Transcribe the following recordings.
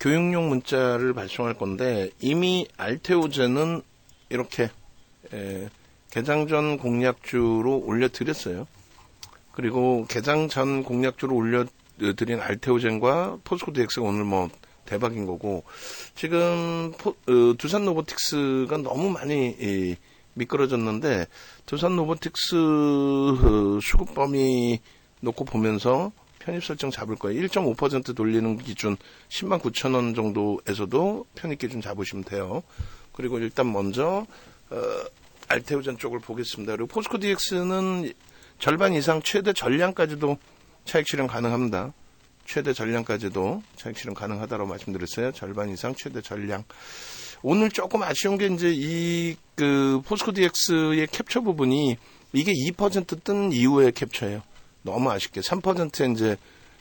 교육용 문자를 발송할 건데 이미 알테오젠은 이렇게 개장 전 공략주로 올려드렸어요. 그리고 개장 전 공략주로 올려드린 알테오젠과 포스코 DX가 오늘 뭐 대박인 거고, 지금 두산 로보틱스가 너무 많이 미끄러졌는데 두산 로보틱스 수급 범위 놓고 보면서 편입 설정 잡을 거예요. 1.5% 돌리는 기준 109,000원 정도에서도 편입 기준 잡으시면 돼요. 그리고 일단 먼저 알테오젠 쪽을 보겠습니다. 그리고 포스코 DX는 절반 이상 최대 전량까지도 차익 실현 가능합니다. 최대 전량까지도 차익 실현 가능하다고 말씀드렸어요. 절반 이상 최대 전량. 오늘 조금 아쉬운 게 이제 포스코 DX의 캡처 부분이 이게 2% 이후의 캡처예요. 너무 아쉽게 3%에 이제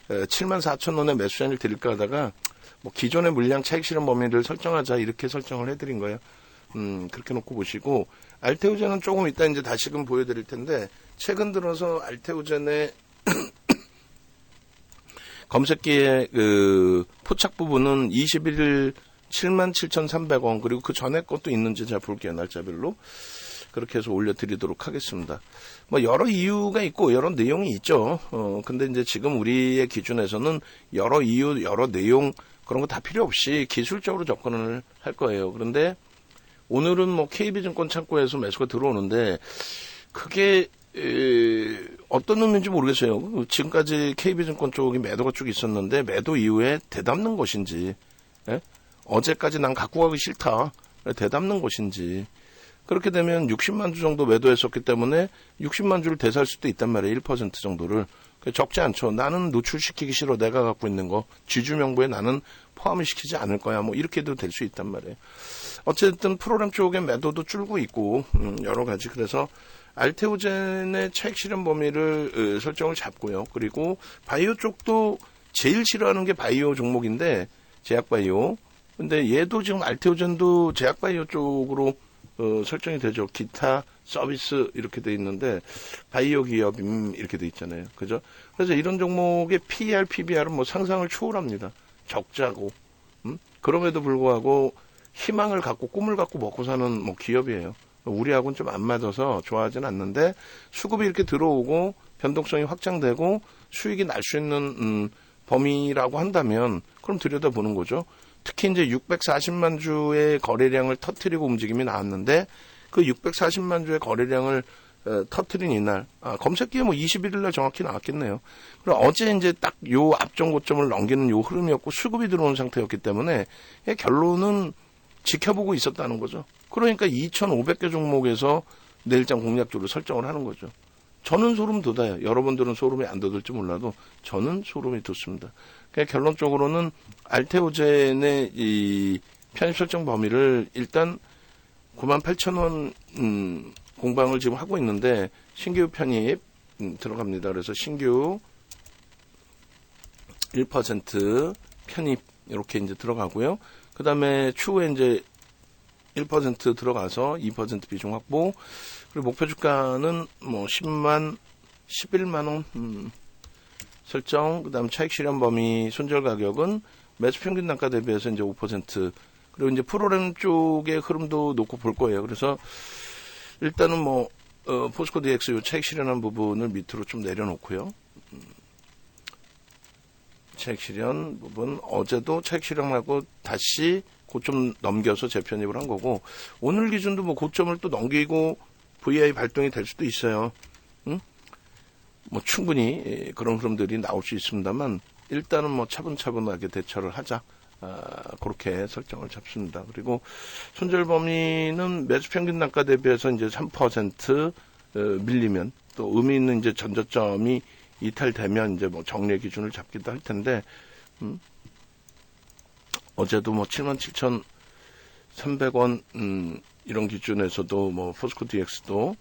74,000원에 매수잔을 드릴까 하다가 뭐 기존의 물량 차익 실현 범위를 설정하자 이렇게 설정을 해드린 거예요. 그렇게 놓고 보시고, 알테오젠은 조금 이따 이제 다시금 보여드릴 텐데, 최근 들어서 알테오젠의 검색기의 포착 부분은 21일 77,300원, 그리고 그 전에 것도 있는지 제가 볼게요. 날짜별로. 그렇게 해서 올려드리도록 하겠습니다. 뭐 여러 이유가 있고 여러 내용이 있죠. 근데 이제 지금 우리의 기준에서는 여러 이유, 여러 내용 그런 거 다 필요 없이 기술적으로 접근을 할 거예요. 그런데 오늘은 뭐 KB증권 창고에서 매수가 들어오는데 그게 어떤 의미인지 모르겠어요. 지금까지 KB증권 쪽이 매도가 쭉 있었는데 매도 이후에 되담는 것인지, 어제까지 난 갖고 가기 싫다 되담는 것인지, 그렇게 되면 60만 주 정도 매도했었기 때문에 60만 주를 대사할 수도 있단 말이에요. 1% 정도를. 적지 않죠. 나는 노출시키기 싫어. 내가 갖고 있는 거. 지주명부에 나는 포함을 시키지 않을 거야. 뭐 이렇게도 될 수 있단 말이에요. 어쨌든 프로그램 쪽에 매도도 줄고 있고 여러 가지. 그래서 알테오젠의 차익 실현 범위를 설정을 잡고요. 그리고 바이오 쪽도 제일 싫어하는 게 바이오 종목인데, 제약바이오. 근데 얘도 지금 알테오젠도 제약바이오 쪽으로 설정이 되죠. 기타 서비스 이렇게 돼 있는데 바이오 기업 이렇게 돼 있잖아요. 그죠? 그래서 이런 종목의 PER, PBR은 뭐 상상을 초월합니다. 적자고. 그럼에도 불구하고 희망을 갖고 꿈을 갖고 먹고 사는 뭐 기업이에요. 우리하고는 좀 안 맞아서 좋아하진 않는데, 수급이 이렇게 들어오고 변동성이 확장되고 수익이 날 수 있는 범위라고 한다면 그럼 들여다보는 거죠. 특히 이제 640만 주의 거래량을 터뜨리고 움직임이 나왔는데, 그 640만 주의 거래량을 터뜨린 이날, 검색기에 뭐 21일 날 정확히 나왔겠네요. 그리고 어제 이제 딱 요 앞전 고점을 넘기는 요 흐름이었고 수급이 들어온 상태였기 때문에 결론은 지켜보고 있었다는 거죠. 그러니까 2,500개 종목에서 내일장 공략주를 설정을 하는 거죠. 저는 소름 돋아요. 여러분들은 소름이 안 돋을지 몰라도 저는 소름이 돋습니다. 그러니까 결론적으로는 알테오젠의 이 편입 설정 범위를 일단 98,000원 공방을 지금 하고 있는데, 신규 편입 들어갑니다. 그래서 신규 1% 편입 이렇게 이제 들어가고요. 그 다음에 추후에 이제 1% 들어가서 2% 비중 확보. 그리고 목표 주가는 뭐 11만 원 설정. 그 다음 차익 실현 범위 손절 가격은 매수 평균 단가 대비해서 이제 5%. 그리고 이제 프로그램 쪽의 흐름도 놓고 볼 거예요. 그래서 일단은 뭐 포스코 DX 요 차익 실현한 부분을 밑으로 좀 내려놓고요. 차익 실현 부분 어제도 차익 실현하고 다시 고점 넘겨서 재편입을 한 거고, 오늘 기준도 뭐 고점을 또 넘기고 VI 발동이 될 수도 있어요. 뭐 충분히 그런 흐름들이 나올 수 있습니다만 일단은 뭐 차분차분하게 대처를 하자. 그렇게 설정을 잡습니다. 그리고 손절 범위는 매수 평균 단가 대비해서 이제 3% 밀리면 또 의미 있는 이제 전저점이 이탈되면 이제 뭐 정례 기준을 잡기도 할 텐데, 어제도 뭐 77,300원 이런 기준에서도 뭐 포스코 DX도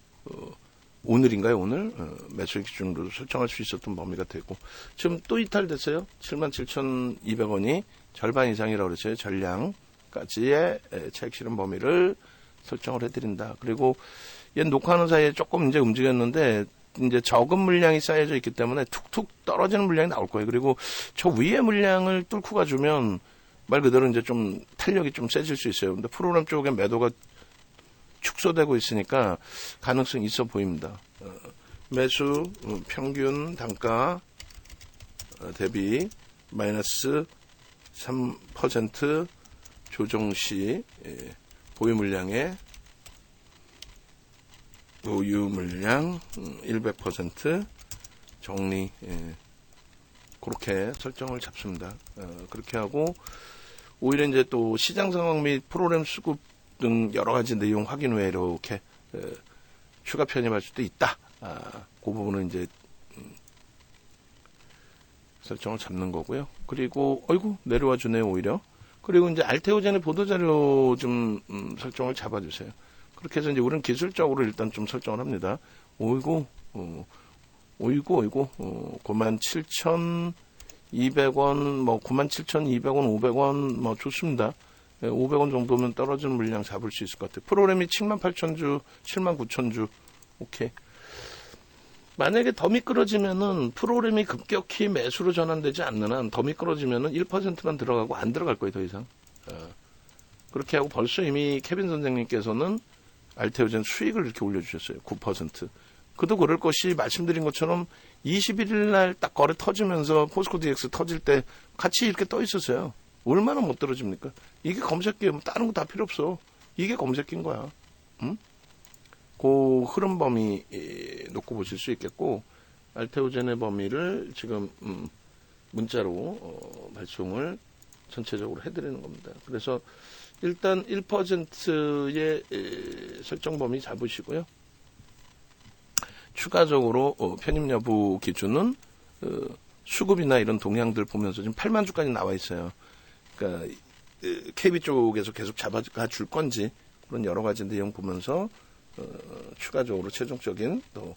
오늘인가요? 오늘 매수 기준으로 설정할 수 있었던 범위가 되고, 지금 또 이탈됐어요. 77,200원이 절반 이상이라고 그랬어요. 전량까지의 차익 실현 범위를 설정을 해드린다. 그리고 얘 녹화하는 사이에 조금 이제 움직였는데 이제 적은 물량이 쌓여져 있기 때문에 툭툭 떨어지는 물량이 나올 거예요. 그리고 저 위에 물량을 뚫고 가주면 말 그대로 이제 좀 탄력이 좀 세질 수 있어요. 근데 프로그램 쪽에 매도가 축소되고 있으니까 가능성이 있어 보입니다. 매수 평균 단가 대비 마이너스 3% 조정 시 보유 물량의 물량 100% 정리 그렇게 설정을 잡습니다. 그렇게 하고 오히려 이제 또 시장 상황 및 프로그램 수급 등 여러 가지 내용 확인 후에 이렇게 추가 편입할 수도 있다. 그 부분은 이제 설정을 잡는 거고요. 그리고 어이구 내려와 주네요 오히려. 그리고 이제 알테오젠의 보도자료 좀 설정을 잡아주세요. 그렇게 해서 이제 우리는 기술적으로 일단 좀 설정을 합니다. 어이구 97,200원, 뭐 97,200원, 500원 뭐 좋습니다. 500원 정도면 떨어지는 물량 잡을 수 있을 것 같아요. 프로그램이 78,000주, 79,000주. 오케이. 만약에 더 미끄러지면은 프로그램이 급격히 매수로 전환되지 않는 한 더 미끄러지면은 1%만 들어가고 안 들어갈 거예요, 더 이상. 그렇게 하고 벌써 이미 케빈 선생님께서는 알테오젠 수익을 이렇게 올려주셨어요. 9%. 그도 그럴 것이 말씀드린 것처럼 21일 날 딱 거래 터지면서 포스코 DX 터질 때 같이 이렇게 떠 있었어요. 얼마나 못 떨어집니까? 이게 검색기에 뭐 다른 거 다 필요 없어. 이게 검색기인 거야. 응? 그 흐름 범위 놓고 보실 수 있겠고 알테오젠의 범위를 지금 문자로 발송을 전체적으로 해드리는 겁니다. 그래서 일단 1%의 설정 범위 잡으시고요. 추가적으로 편입 여부 기준은 수급이나 이런 동향들 보면서 지금 8만 주까지 나와 있어요. 그러니까 KB 쪽에서 계속 잡아가 줄 건지 그런 여러 가지 내용 보면서 추가적으로 최종적인 또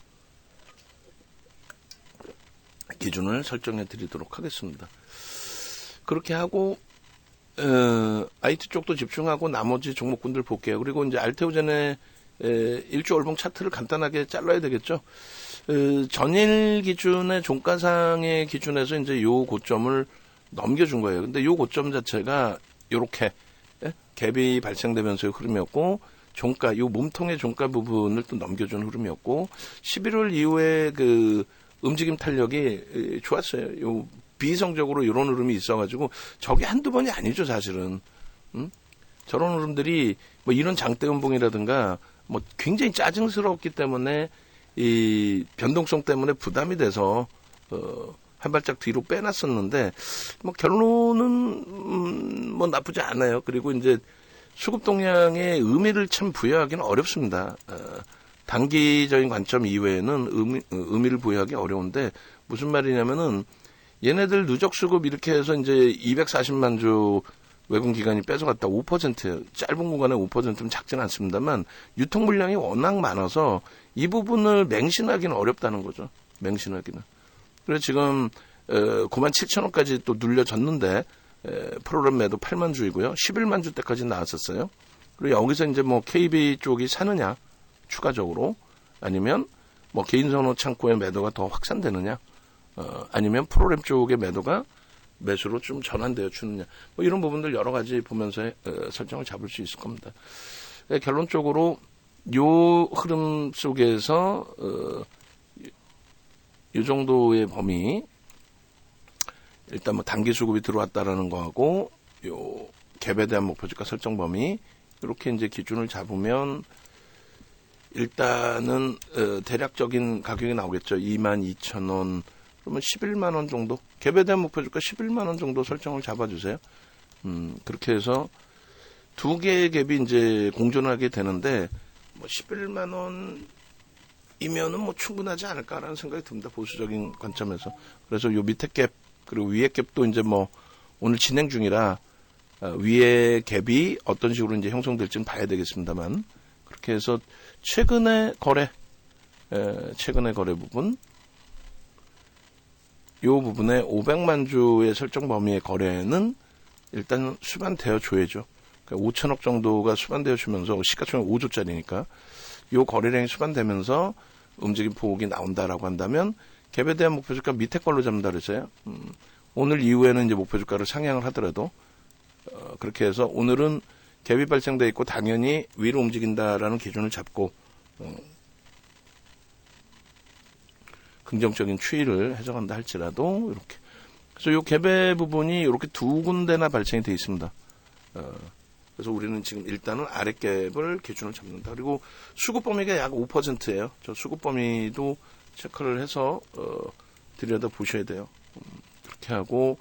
기준을 설정해 드리도록 하겠습니다. 그렇게 하고 IT 쪽도 집중하고 나머지 종목군들 볼게요. 그리고 이제 알테오젠의 일주 월봉 차트를 간단하게 잘라야 되겠죠. 전일 기준의 종가상의 기준에서 이제 요 고점을 넘겨준 거예요. 근데 요 고점 자체가 요렇게 갭이 발생되면서의 흐름이었고 종가, 요 몸통의 종가 부분을 또 넘겨준 흐름이었고 11월 이후에 그 움직임 탄력이 좋았어요. 요 비이성적으로 이런 흐름이 있어가지고 저게 한두 번이 아니죠, 사실은. 저런 흐름들이 뭐 이런 장대 음봉이라든가 뭐 굉장히 짜증스럽기 때문에 이 변동성 때문에 부담이 돼서 한 발짝 뒤로 빼놨었는데 뭐 결론은 뭐 나쁘지 않아요. 그리고 이제 수급 동향의 의미를 참 부여하기는 어렵습니다. 단기적인 관점 이외에는 의미를 부여하기 어려운데 무슨 말이냐면은 얘네들 누적 수급 이렇게 해서 이제 240만 주 외국 기관이 뺏어갔다 5%예요. 짧은 구간에 5%면 작지는 않습니다만 유통 물량이 워낙 많아서 이 부분을 맹신하기는 어렵다는 거죠. 맹신하기는. 그래서 지금 97,000원까지 또 눌려졌는데 프로그램 매도 8만 주이고요. 11만 주 때까지 나왔었어요. 그리고 여기서 이제 뭐 KB 쪽이 사느냐 추가적으로 아니면 뭐 개인선호 창고의 매도가 더 확산되느냐 아니면 프로그램 쪽의 매도가 매수로 좀 전환되어 주느냐 뭐 이런 부분들 여러 가지 보면서 설정을 잡을 수 있을 겁니다. 결론적으로 요 흐름 속에서 이 정도의 범위 일단 뭐 단기 수급이 들어왔다라는 거하고 요 갭에 대한 목표주가 설정 범위 이렇게 이제 기준을 잡으면 일단은 대략적인 가격이 나오겠죠. 22,000원 그러면 11만 원 정도 갭에 대한 목표주가 11만 원 정도 설정을 잡아주세요. 그렇게 해서 두 개의 갭이 이제 공존하게 되는데 뭐 11만 원이면은 뭐 충분하지 않을까라는 생각이 듭니다. 보수적인 관점에서. 그래서 요 밑에 갭 그리고 위에 갭도 이제 뭐 오늘 진행 중이라 위에 갭이 어떤 식으로 이제 형성될지는 봐야 되겠습니다만 그렇게 해서 최근의 거래 부분 이 부분에 500만 주의 설정 범위의 거래는 일단 수반되어 줘야죠. 그러니까 5천억 정도가 수반되어 주면서 시가총액 5조짜리니까 이 거래량이 수반되면서 움직임 폭이 나온다라고 한다면 갭에 대한 목표주가 밑에 걸로 잡는다 그랬어요. 오늘 이후에는 이제 목표주가를 상향을 하더라도 그렇게 해서 오늘은 갭이 발생돼 있고 당연히 위로 움직인다라는 기준을 잡고 긍정적인 추이를 해석한다 할지라도 이렇게. 그래서 이 갭의 부분이 이렇게 두 군데나 발생이 되어 있습니다. 그래서 우리는 지금 일단은 아랫갭을 기준을 잡는다. 그리고 수급 범위가 약 5%예요. 저 수급 범위도 체크를 해서 들여다 보셔야 돼요. 그렇게 하고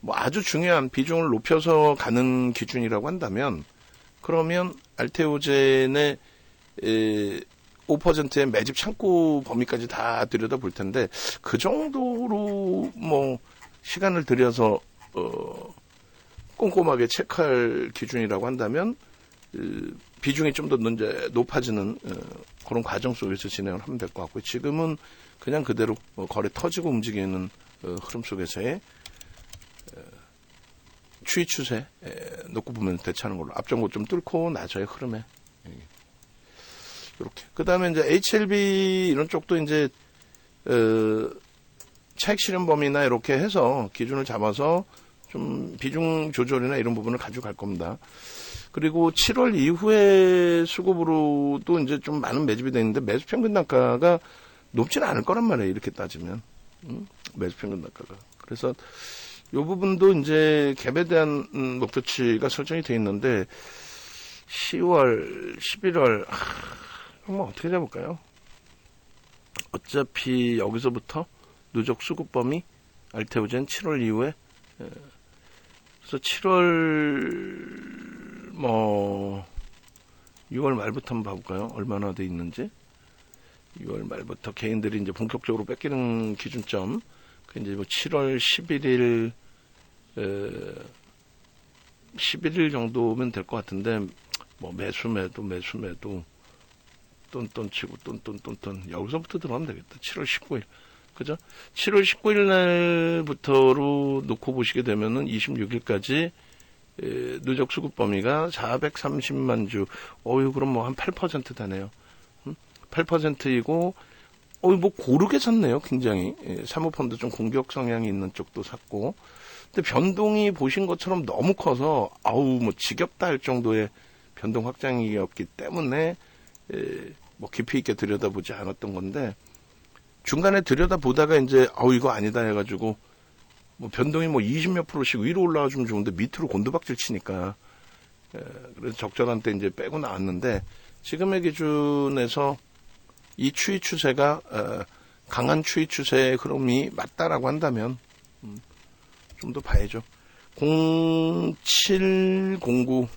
뭐 아주 중요한 비중을 높여서 가는 기준이라고 한다면 그러면 알테오젠의 5%의 매집 창구 범위까지 다 들여다 볼 텐데 그 정도로 뭐 시간을 들여서 꼼꼼하게 체크할 기준이라고 한다면 비중이 좀 더 높아지는 그런 과정 속에서 진행을 하면 될 것 같고요. 지금은 그냥 그대로 거래 터지고 움직이는 흐름 속에서의 추이 추세 놓고 보면 대처하는 걸로 앞전고 좀 뚫고 나저의 흐름에 이렇게. 그 다음에 이제 HLB 이런 쪽도 이제 차익 실현 범위나 이렇게 해서 기준을 잡아서 좀 비중 조절이나 이런 부분을 가져갈 겁니다. 그리고 7월 이후에 수급으로도 이제 좀 많은 매집이 되는데 매수 평균 단가가 높지는 않을 거란 말이에요. 이렇게 따지면 매수 평균 단가가. 그래서 이 부분도 이제 갭에 대한 목표치가 설정이 돼 있는데 10월, 11월 뭐 어떻게 잡을까요? 어차피 여기서부터 누적 수급 범위 알테오젠 7월 이후에 그래서 7월 뭐 6월 말부터 한번 봐볼까요? 얼마나 돼 있는지. 6월 말부터 개인들이 이제 본격적으로 뺏기는 기준점. 그 이제 뭐 7월 11일 정도면 될 것 같은데 뭐 매수매도 똔똔 치고 똔똔 여기서부터 들어가면 되겠다. 7월 19일. 그죠? 7월 19일 날부터로 놓고 보시게 되면은 26일까지 누적 수급 범위가 430만 주. 그럼 뭐 한 8% 되네요. 8%이고, 뭐 고르게 샀네요. 굉장히. 사모펀드 좀 공격 성향이 있는 쪽도 샀고. 근데 변동이 보신 것처럼 너무 커서, 뭐 지겹다 할 정도의 변동 확장이었기 때문에, 뭐 깊이 있게 들여다보지 않았던 건데, 중간에 들여다보다가 이제, 이거 아니다 해가지고, 뭐 변동이 뭐 20몇 %씩 위로 올라와 주면 좋은데 밑으로 곤두박질 치니까 그래서 적절한 때 이제 빼고 나왔는데 지금의 기준에서 이 추이 추세가 강한 추이 추세의 흐름이 맞다라고 한다면 좀 더 봐야죠. 0709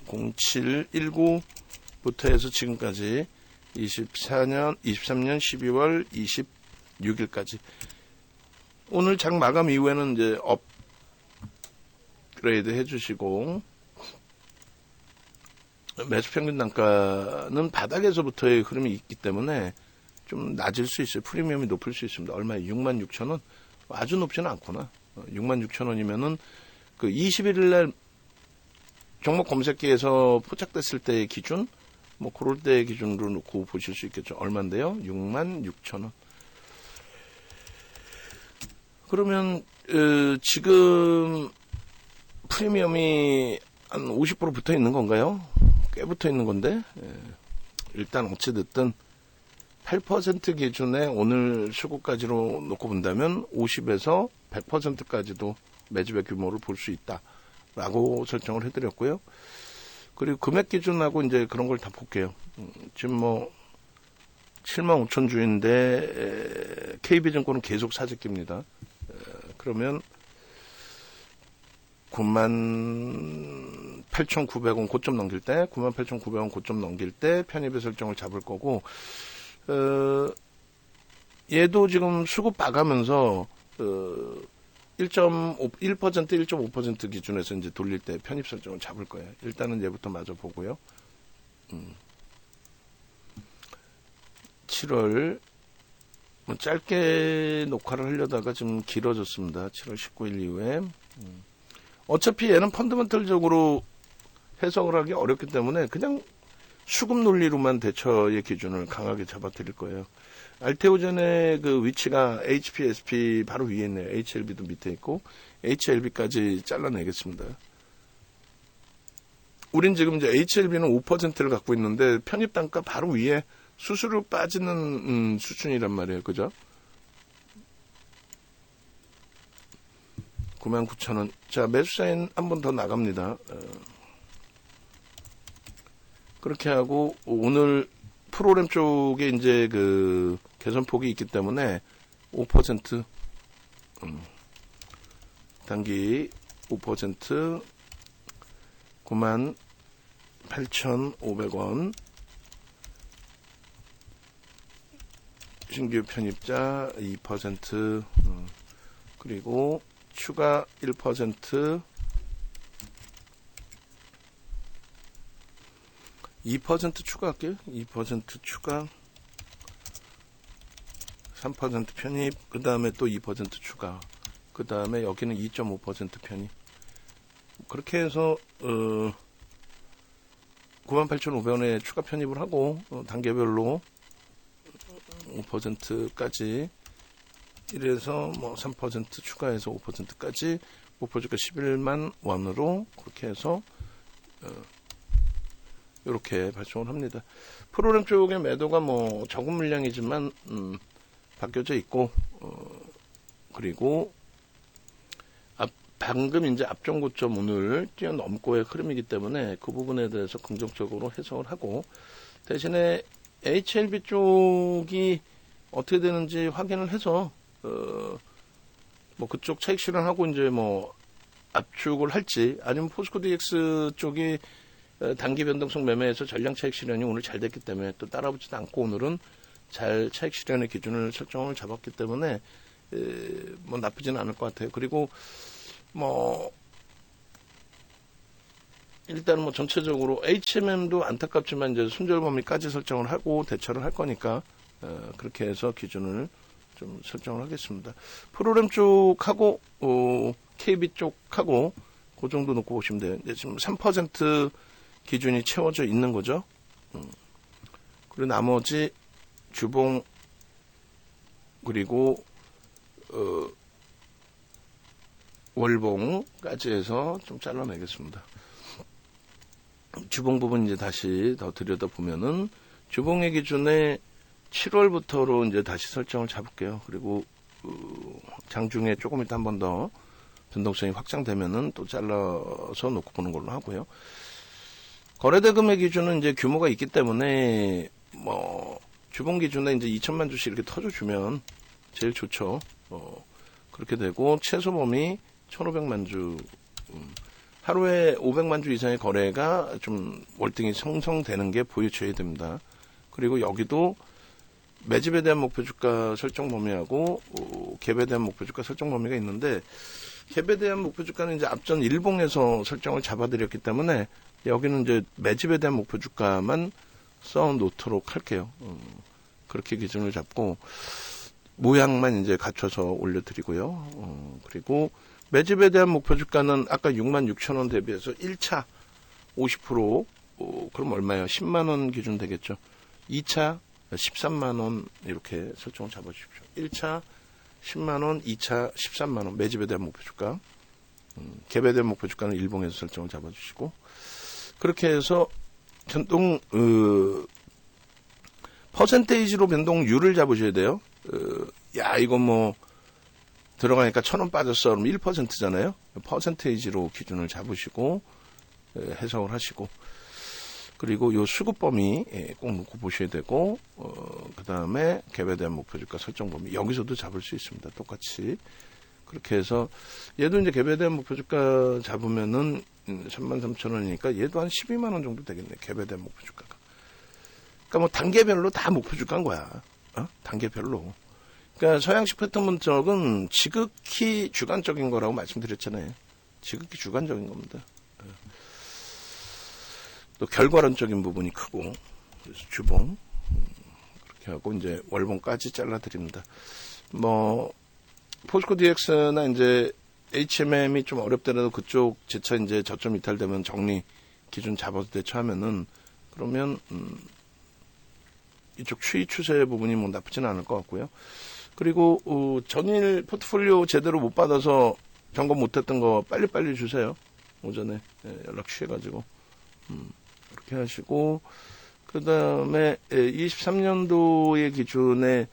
0719부터 해서 지금까지 23년 12월 26일까지 오늘 장 마감 이후에는 이제 업그레이드 해주시고 매수 평균 단가는 바닥에서부터의 흐름이 있기 때문에 좀 낮을 수 있어요. 프리미엄이 높을 수 있습니다. 얼마에 66,000원? 아주 높지는 않구나. 66,000원이면은 그 21일 날 종목 검색기에서 포착됐을 때의 기준, 뭐 그럴 때의 기준으로 놓고 보실 수 있겠죠. 얼마인데요? 66,000원. 그러면 지금 프리미엄이 한 50% 붙어 있는 건가요? 꽤 붙어 있는 건데 일단 어찌됐든 8% 기준에 오늘 수급까지로 놓고 본다면 50에서 100%까지도 매집의 규모를 볼 수 있다라고 설정을 해드렸고요. 그리고 금액 기준하고 이제 그런 걸 다 볼게요. 지금 뭐 75,000주인데 KB증권은 계속 사재기입니다. 그러면 98,900원 고점 넘길 때 98,900원 고점 넘길 때 편입의 설정을 잡을 거고 얘도 지금 수급 봐가면서 1.5% 1.5% 기준에서 이제 돌릴 때 편입 설정을 잡을 거예요. 일단은 얘부터 마저 보고요. 7월 짧게 녹화를 하려다가 좀 길어졌습니다. 7월 19일 이후에. 어차피 얘는 펀더멘털적으로 해석을 하기 어렵기 때문에 그냥 수급 논리로만 대처의 기준을 강하게 잡아드릴 거예요. 알테오젠의 그 위치가 HPSP 바로 위에 있네요. HLB도 밑에 있고 HLB까지 잘라내겠습니다. 우린 지금 이제 HLB는 5%를 갖고 있는데 편입 단가 바로 위에 수수료 빠지는 수준이란 말이에요. 그죠? 99,000원. 자, 매수사인 한 번 더 나갑니다. 그렇게 하고 오늘 프로그램 쪽에 이제 그 개선폭이 있기 때문에 5% 단기 5% 98,500원 신규 편입자 2% 그리고 추가 1% 2% 추가할게요. 2% 추가 3% 편입 그 다음에 또 2% 추가 그 다음에 여기는 2.5% 편입 그렇게 해서 98,500원에 추가 편입을 하고 단계별로 5%까지 이래서 뭐 3% 추가해서 5%까지 목표주가 11만 원으로 그렇게 해서 이렇게 발송을 합니다. 프로그램 쪽의 매도가 뭐 적은 물량이지만 바뀌어져 있고 그리고 방금 이제 앞전 고점 오늘 뛰어넘고의 흐름이기 때문에 그 부분에 대해서 긍정적으로 해석을 하고 대신에 HLB 쪽이 어떻게 되는지 확인을 해서 뭐 그쪽 차익 실현하고 이제 뭐 압축을 할지 아니면 포스코 DX 쪽이 단기 변동성 매매에서 전량 차익 실현이 오늘 잘 됐기 때문에 또 따라붙지도 않고 오늘은 잘 차익 실현의 기준을 설정을 잡았기 때문에 뭐 나쁘지는 않을 것 같아요. 그리고 뭐 일단은 뭐 전체적으로 HMM도 안타깝지만 이제 손절 범위까지 설정을 하고 대처를 할 거니까 그렇게 해서 기준을 좀 설정을 하겠습니다. 프로그램 쪽하고 KB 쪽하고 그 정도 놓고 보시면 돼요. 이제 지금 3% 기준이 채워져 있는 거죠. 그리고 나머지 주봉 그리고 월봉까지 해서 좀 잘라내겠습니다. 주봉 부분 이제 다시 더 들여다보면은 주봉의 기준에 7월부터로 이제 다시 설정을 잡을게요. 그리고 장중에 조금 이따 한 번 더 변동성이 확장되면은 또 잘라서 놓고 보는 걸로 하고요. 거래대금의 기준은 이제 규모가 있기 때문에 뭐 주봉 기준에 이제 2천만 주씩 이렇게 터져주면 제일 좋죠. 그렇게 되고 최소 범위 1,500만 주 하루에 500만 주 이상의 거래가 좀 월등히 형성되는 게 보여줘야 됩니다. 그리고 여기도 매집에 대한 목표 주가 설정 범위하고 갭에 대한 목표 주가 설정 범위가 있는데 갭에 대한 목표 주가는 이제 앞전 일봉에서 설정을 잡아드렸기 때문에 여기는 이제 매집에 대한 목표 주가만 써 놓도록 할게요. 그렇게 기준을 잡고 모양만 이제 갖춰서 올려드리고요. 그리고 매집에 대한 목표 주가는 아까 66,000원 대비해서 1차 50% 그럼 얼마예요? 10만원 기준 되겠죠. 2차 13만원 이렇게 설정을 잡아주십시오. 1차 10만원, 2차 13만원 매집에 대한 목표 주가 갭에 대한 목표 주가는 일봉에서 설정을 잡아주시고 그렇게 해서 변동 퍼센테이지로 변동률을 잡으셔야 돼요. 야 이거 뭐 들어가니까 1,000원 빠졌어 그럼 1%잖아요. 퍼센테이지로 기준을 잡으시고 해석을 하시고 그리고 요 수급 범위 꼭 놓고 보셔야 되고 그 다음에 갭에 대한 목표 주가 설정 범위 여기서도 잡을 수 있습니다. 똑같이 그렇게 해서 얘도 이제 갭에 대한 목표 주가 잡으면은 33,000원이니까 얘도 한 12만 원 정도 되겠네. 갭에 대한 목표 주가가. 그러니까 뭐 단계별로 다 목표 주가인 거야. 단계별로. 그러니까 서양식 패턴 분석은 지극히 주관적인 거라고 말씀드렸잖아요. 지극히 주관적인 겁니다. 또 결과론적인 부분이 크고 그래서 주봉 그렇게 하고 이제 월봉까지 잘라드립니다. 뭐 포스코 DX나 이제 HMM이 좀 어렵더라도 그쪽 재차 이제 저점 이탈되면 정리 기준 잡아서 대처하면은 그러면 이쪽 추이 추세 부분이 뭐 나쁘지는 않을 것 같고요. 그리고 전일 포트폴리오 제대로 못 받아서 점검 못했던 거 빨리빨리 주세요. 오전에 연락 취해가지고 그렇게 하시고, 그 다음에 23년도의 기준의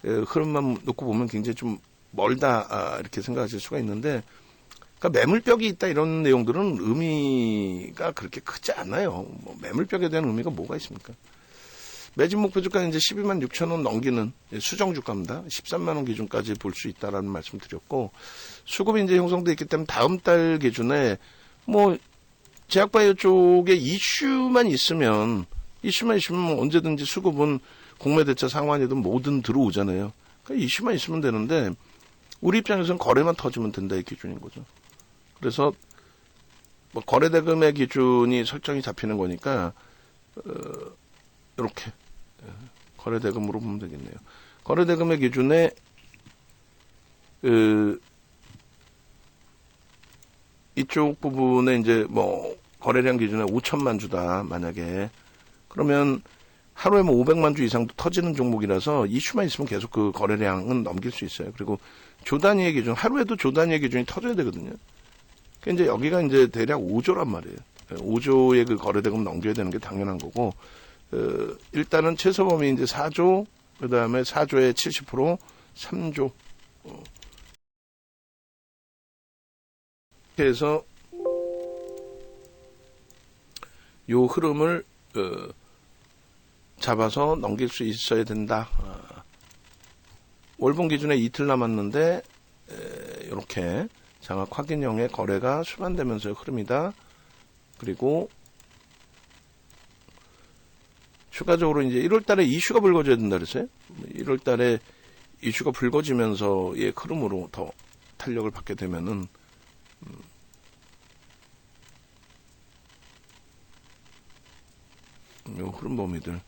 흐름만 놓고 보면 굉장히 좀 멀다 이렇게 생각하실 수가 있는데, 그러니까 매물벽이 있다 이런 내용들은 의미가 그렇게 크지 않아요. 뭐 매물벽에 대한 의미가 뭐가 있습니까? 매집 목표 주가는 이제 12만 6천 원 넘기는 수정 주가입니다. 13만 원 기준까지 볼 수 있다라는 말씀 드렸고, 수급이 이제 형성돼 있기 때문에 다음 달 기준에 뭐 제약바이오 쪽에 이슈만 있으면 언제든지 수급은 공매대차 상환이든 뭐든 들어오잖아요. 그러니까 이슈만 있으면 되는데 우리 입장에서는 거래만 터지면 된다 이 기준인 거죠. 그래서 뭐 거래대금의 기준이 설정이 잡히는 거니까 이렇게 거래대금으로 보면 되겠네요. 거래대금의 기준에 이쪽 부분에 이제 뭐 거래량 기준에 5천만 주다 만약에 그러면 하루에 뭐 500만 주 이상도 터지는 종목이라서 이슈만 있으면 계속 그 거래량은 넘길 수 있어요. 그리고 조 단위의 기준, 하루에도 조 단위의 기준이 터져야 되거든요. 그러니까 이제 여기가 이제 대략 5조란 말이에요. 5조의 그 거래대금 넘겨야 되는 게 당연한 거고, 일단은 최소범위 이제 4조, 그 다음에 4조의 70%, 3조. 이렇게 해서 요 흐름을, 잡아서 넘길 수 있어야 된다. 월봉 기준에 이틀 남았는데, 이렇게 장악 확인형의 거래가 수반되면서의 흐름이다. 그리고 추가적으로 이제 1월 달에 이슈가 불거져야 된다 그랬어요. 1월 달에 이슈가 불거지면서의 흐름으로 더 탄력을 받게 되면은, 요 흐름 범위들.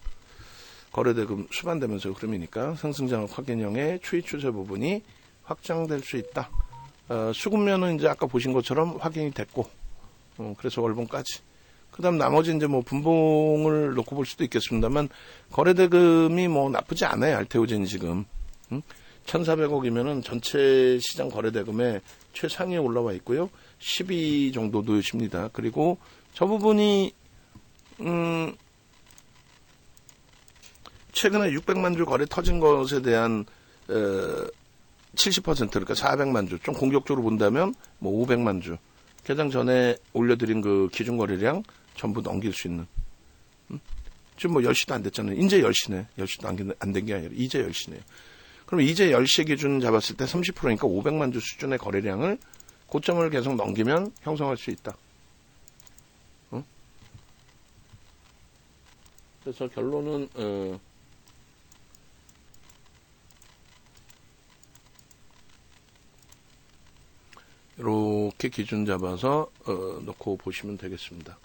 거래대금 수반되면서 흐름이니까 상승장악 확인형의 추이 추세 부분이 확장될 수 있다. 수급면은 이제 아까 보신 것처럼 확인이 됐고, 그래서 월봉까지. 그 다음 나머지 이제 뭐 분봉을 놓고 볼 수도 있겠습니다만, 거래대금이 뭐 나쁘지 않아요. 알테오젠이 지금. 1,400억이면은 전체 시장 거래대금의 최상위에 올라와 있고요. 12 정도 되십니다. 그리고 저 부분이, 최근에 600만 주 거래 터진 것에 대한 70% 그러니까 400만 주 좀 공격적으로 본다면 뭐 500만 주 개장 전에 올려드린 그 기준 거래량 전부 넘길 수 있는 지금 뭐 10시도 안 됐잖아요. 이제 10시네. 10시도 안 된 게 아니라 이제 10시네요. 그럼 이제 10시 기준 잡았을 때 30%니까 500만 주 수준의 거래량을 고점을 계속 넘기면 형성할 수 있다. 그래서 결론은 이렇게 기준 잡아서 놓고 보시면 되겠습니다.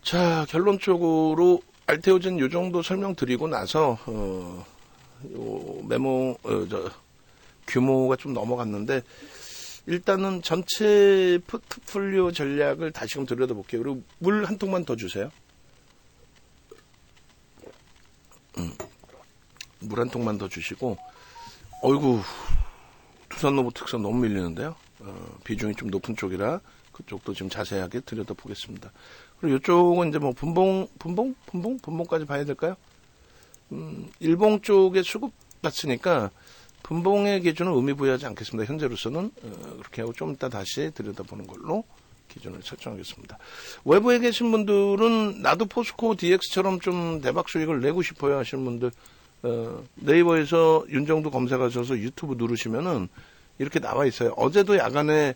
자, 결론적으로 알테오젠 요 정도 설명드리고 나서 요 메모 규모가 좀 넘어갔는데 일단은 전체 포트폴리오 전략을 다시금 들여다볼게요. 그리고 물 한 통만 더 주세요. 물 한 통만 더 주시고 어이구 두산로봇 특선 너무 밀리는데요. 비중이 좀 높은 쪽이라 그쪽도 지금 자세하게 들여다보겠습니다. 그리고 이쪽은 이제 뭐 분봉까지 봐야 될까요? 일봉 쪽에 수급 받으니까 분봉의 기준은 의미 부여하지 않겠습니다. 현재로서는 그렇게 하고 좀 이따 다시 들여다보는 걸로 기준을 설정하겠습니다. 외부에 계신 분들은 나도 포스코 DX처럼 좀 대박 수익을 내고 싶어요 하시는 분들 네이버에서 윤정도 검색하셔서 유튜브 누르시면은 이렇게 나와 있어요. 어제도 야간에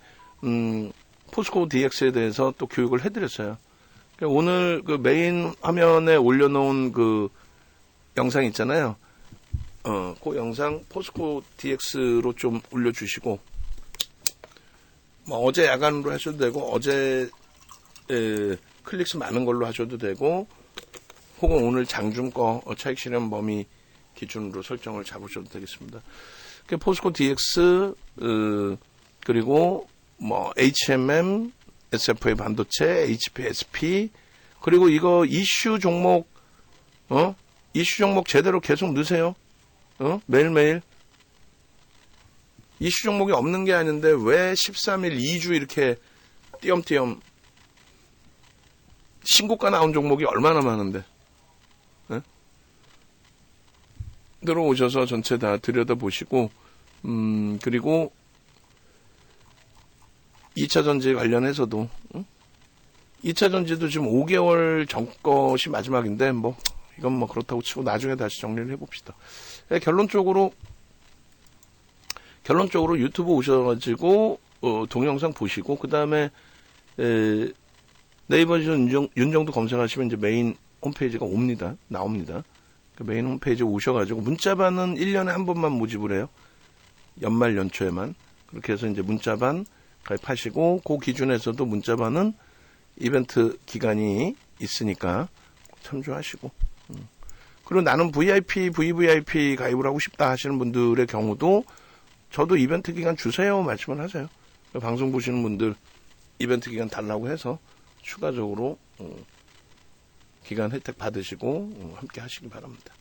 포스코 DX에 대해서 또 교육을 해드렸어요. 오늘 그 메인 화면에 올려놓은 그 영상 있잖아요. 그 영상 포스코 DX로 좀 올려주시고 뭐 어제 야간으로 하셔도 되고 어제 클릭수 많은 걸로 하셔도 되고 혹은 오늘 장중 거 차익 실현 범위 기준으로 설정을 잡으셔도 되겠습니다. 포스코 DX 그리고 뭐 HMM, SFA 반도체, HPSP 그리고 이거 이슈 종목 이슈 종목 제대로 계속 넣으세요. 매일매일 이슈 종목이 없는 게 아닌데 왜 13일 2주 이렇게 띄엄띄엄 신고가 나온 종목이 얼마나 많은데. 네? 들어오셔서 전체 다 들여다보시고, 그리고 2차 전지 관련해서도, 2차 전지도 지금 5개월 전 것이 마지막인데, 뭐, 이건 뭐 그렇다고 치고 나중에 다시 정리를 해봅시다. 결론적으로 유튜브 오셔가지고, 동영상 보시고, 그 다음에, 네이버에서 윤정도 검색하시면 이제 메인 홈페이지가 나옵니다. 그 메인 홈페이지에 오셔가지고, 문자반은 1년에 한 번만 모집을 해요. 연말 연초에만. 그렇게 해서 이제 문자반 가입하시고, 그 기준에서도 문자반은 이벤트 기간이 있으니까 참조하시고. 그리고 나는 VIP, VVIP 가입을 하고 싶다 하시는 분들의 경우도 저도 이벤트 기간 주세요 말씀을 하세요. 방송 보시는 분들 이벤트 기간 달라고 해서 추가적으로 기간 혜택 받으시고 함께 하시기 바랍니다.